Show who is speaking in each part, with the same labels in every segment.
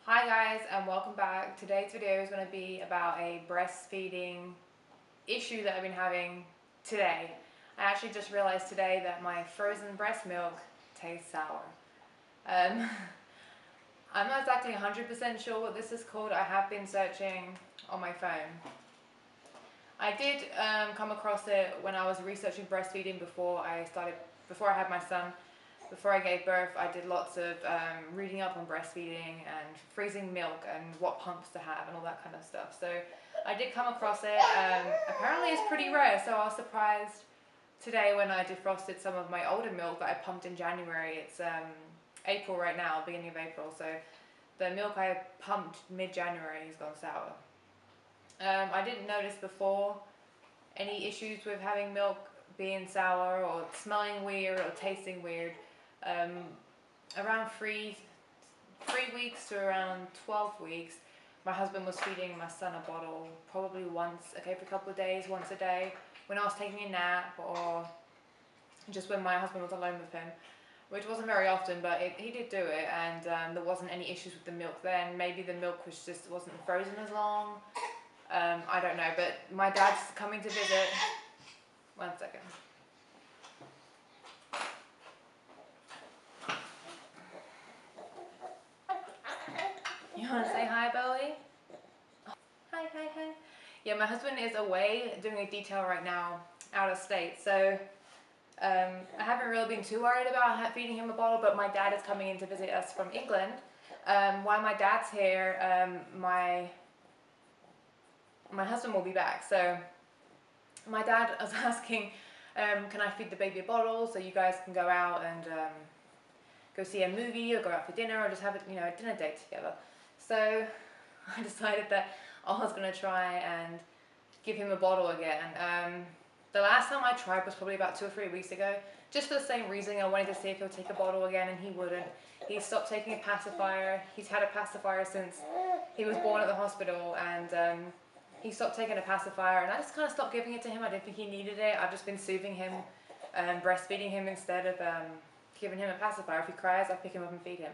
Speaker 1: Hi guys and welcome back. Today's video is going to be about a breastfeeding issue that I've been having today. I actually just realized today that my frozen breast milk tastes sour. I'm not exactly 100% sure what this is called. I have been searching on my phone. I did come across it when I was researching breastfeeding before I had my son. Before I gave birth, I did lots of reading up on breastfeeding and freezing milk and what pumps to have and all that kind of stuff. So I did come across it. Apparently it's pretty rare, so I was surprised today when I defrosted some of my older milk that I pumped in January. It's April right now, beginning of April, so the milk I pumped mid-January has gone sour. I didn't notice before any issues with having milk being sour or smelling weird or tasting weird. Around three weeks to around 12 weeks, my husband was feeding my son a bottle probably once, for a couple of days, once a day, when I was taking a nap or just when my husband was alone with him, which wasn't very often, but he did do it, and there wasn't any issues with the milk then. Maybe the milk wasn't frozen as long. I don't know, but my dad's coming to visit. One second. You want to say hi, Bowie? Hi. Yeah, my husband is away doing a detail right now, out of state, so I haven't really been too worried about feeding him a bottle, but my dad is coming in to visit us from England. While my dad's here, my husband will be back, so my dad was asking, can I feed the baby a bottle so you guys can go out and go see a movie or go out for dinner or just have a dinner date together. So I decided that I was going to try and give him a bottle again. The last time I tried was probably about 2 or 3 weeks ago, just for the same reason. I wanted to see if he'll take a bottle again, and he wouldn't. He stopped taking a pacifier. He's had a pacifier since he was born at the hospital, and he stopped taking a pacifier, and I just kind of stopped giving it to him. I didn't think he needed it. I've just been soothing him and breastfeeding him instead of giving him a pacifier. If he cries, I pick him up and feed him.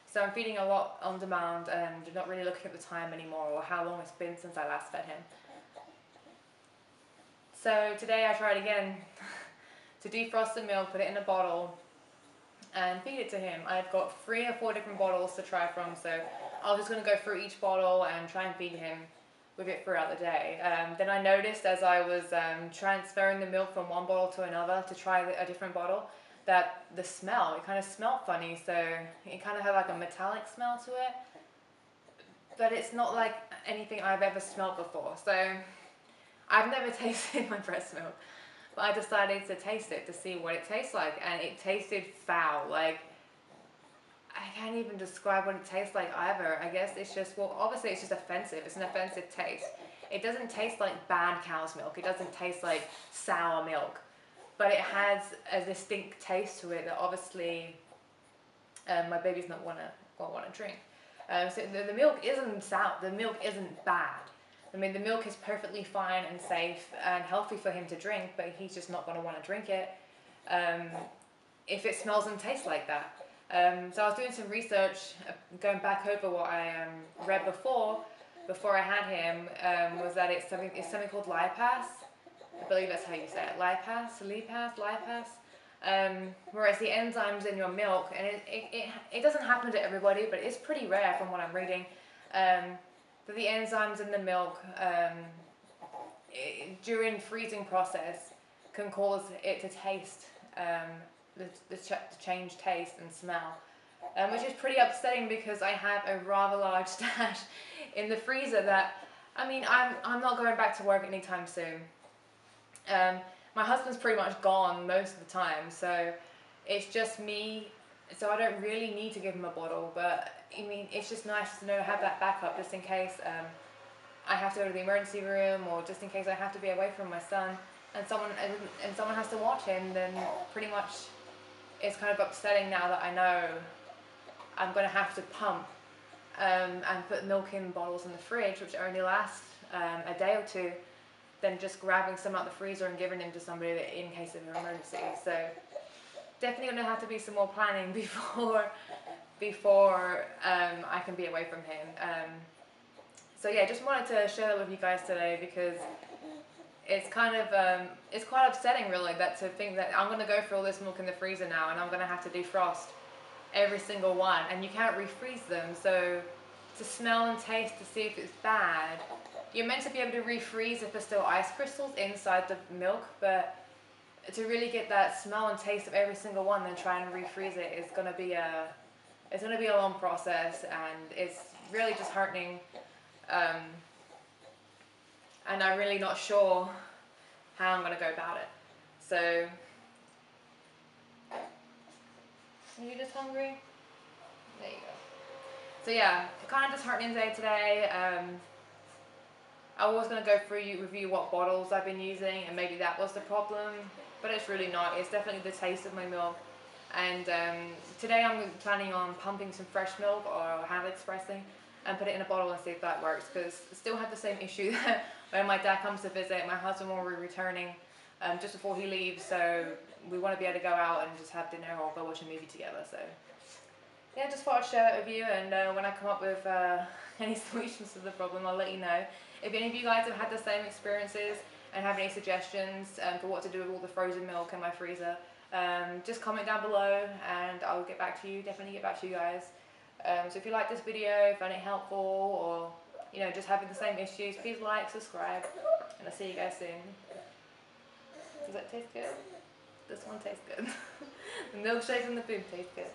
Speaker 1: So I'm feeding a lot on demand and not really looking at the time anymore or how long it's been since I last fed him. So today I tried again to defrost the milk, put it in a bottle and feed it to him. I've got 3 or 4 different bottles to try from, so I was just going to go through each bottle and try and feed him with it throughout the day. Then I noticed as I was transferring the milk from one bottle to another to try a different bottle, that the smell, it kind of smelled funny, so it kind of had like a metallic smell to it, but it's not like anything I've ever smelled before. So I've never tasted my breast milk, but I decided to taste it to see what it tastes like, and it tasted foul. Like, I can't even describe what it tastes like either. I guess it's just, well, obviously it's just offensive. It's an offensive taste. It doesn't taste like bad cow's milk. It doesn't taste like sour milk. But it has a distinct taste to it that obviously my baby's not won't want to drink. So the milk isn't sour. The milk isn't bad. I mean, the milk is perfectly fine and safe and healthy for him to drink, but he's just not going to want to drink it if it smells and tastes like that. So I was doing some research, going back over what I read before I had him, was that it's something called lipase. I believe that's how you say it, lipase, whereas the enzymes in your milk, and it doesn't happen to everybody, but it's pretty rare from what I'm reading, that the enzymes in the milk during freezing process can cause it to taste, to change taste and smell, which is pretty upsetting because I have a rather large stash in the freezer that, I mean, I'm not going back to work anytime soon. My husband's pretty much gone most of the time, so it's just me, so I don't really need to give him a bottle, but I mean, it's just nice to know, have that backup just in case I have to go to the emergency room, or just in case I have to be away from my son and someone has to watch him. Then pretty much it's kind of upsetting now that I know I'm going to have to pump and put milk in bottles in the fridge, which only last a day or two, than just grabbing some out the freezer and giving them to somebody in case of an emergency. So definitely going to have to be some more planning before before I can be away from him. So yeah, just wanted to share that with you guys today because it's kind of it's quite upsetting really that to think that I'm gonna go through all this milk in the freezer now and I'm gonna have to defrost every single one, and you can't refreeze them. So to smell and taste to see if it's bad, you're meant to be able to refreeze if there's still ice crystals inside the milk, but to really get that smell and taste of every single one and try and refreeze it is gonna be a long process, and it's really disheartening. And I'm really not sure how I'm gonna go about it. So, are you just hungry? There you go. So yeah, kind of disheartening day today. I was gonna go through review what bottles I've been using, and maybe that was the problem, but it's really not. It's definitely the taste of my milk. And today I'm planning on pumping some fresh milk or hand expressing and put it in a bottle and see if that works, because I still have the same issue that when my dad comes to visit, my husband will be returning just before he leaves, so we want to be able to go out and just have dinner or go watch a movie together. So yeah, just thought I'd share that with you, and when I come up with any solutions to the problem, I'll let you know. If any of you guys have had the same experiences and have any suggestions for what to do with all the frozen milk in my freezer, just comment down below and I'll get back to you, definitely get back to you guys. So if you like this video, found it helpful, or just having the same issues, please like, subscribe, and I'll see you guys soon. Does that taste good? This one tastes good. The milkshake and the food taste good.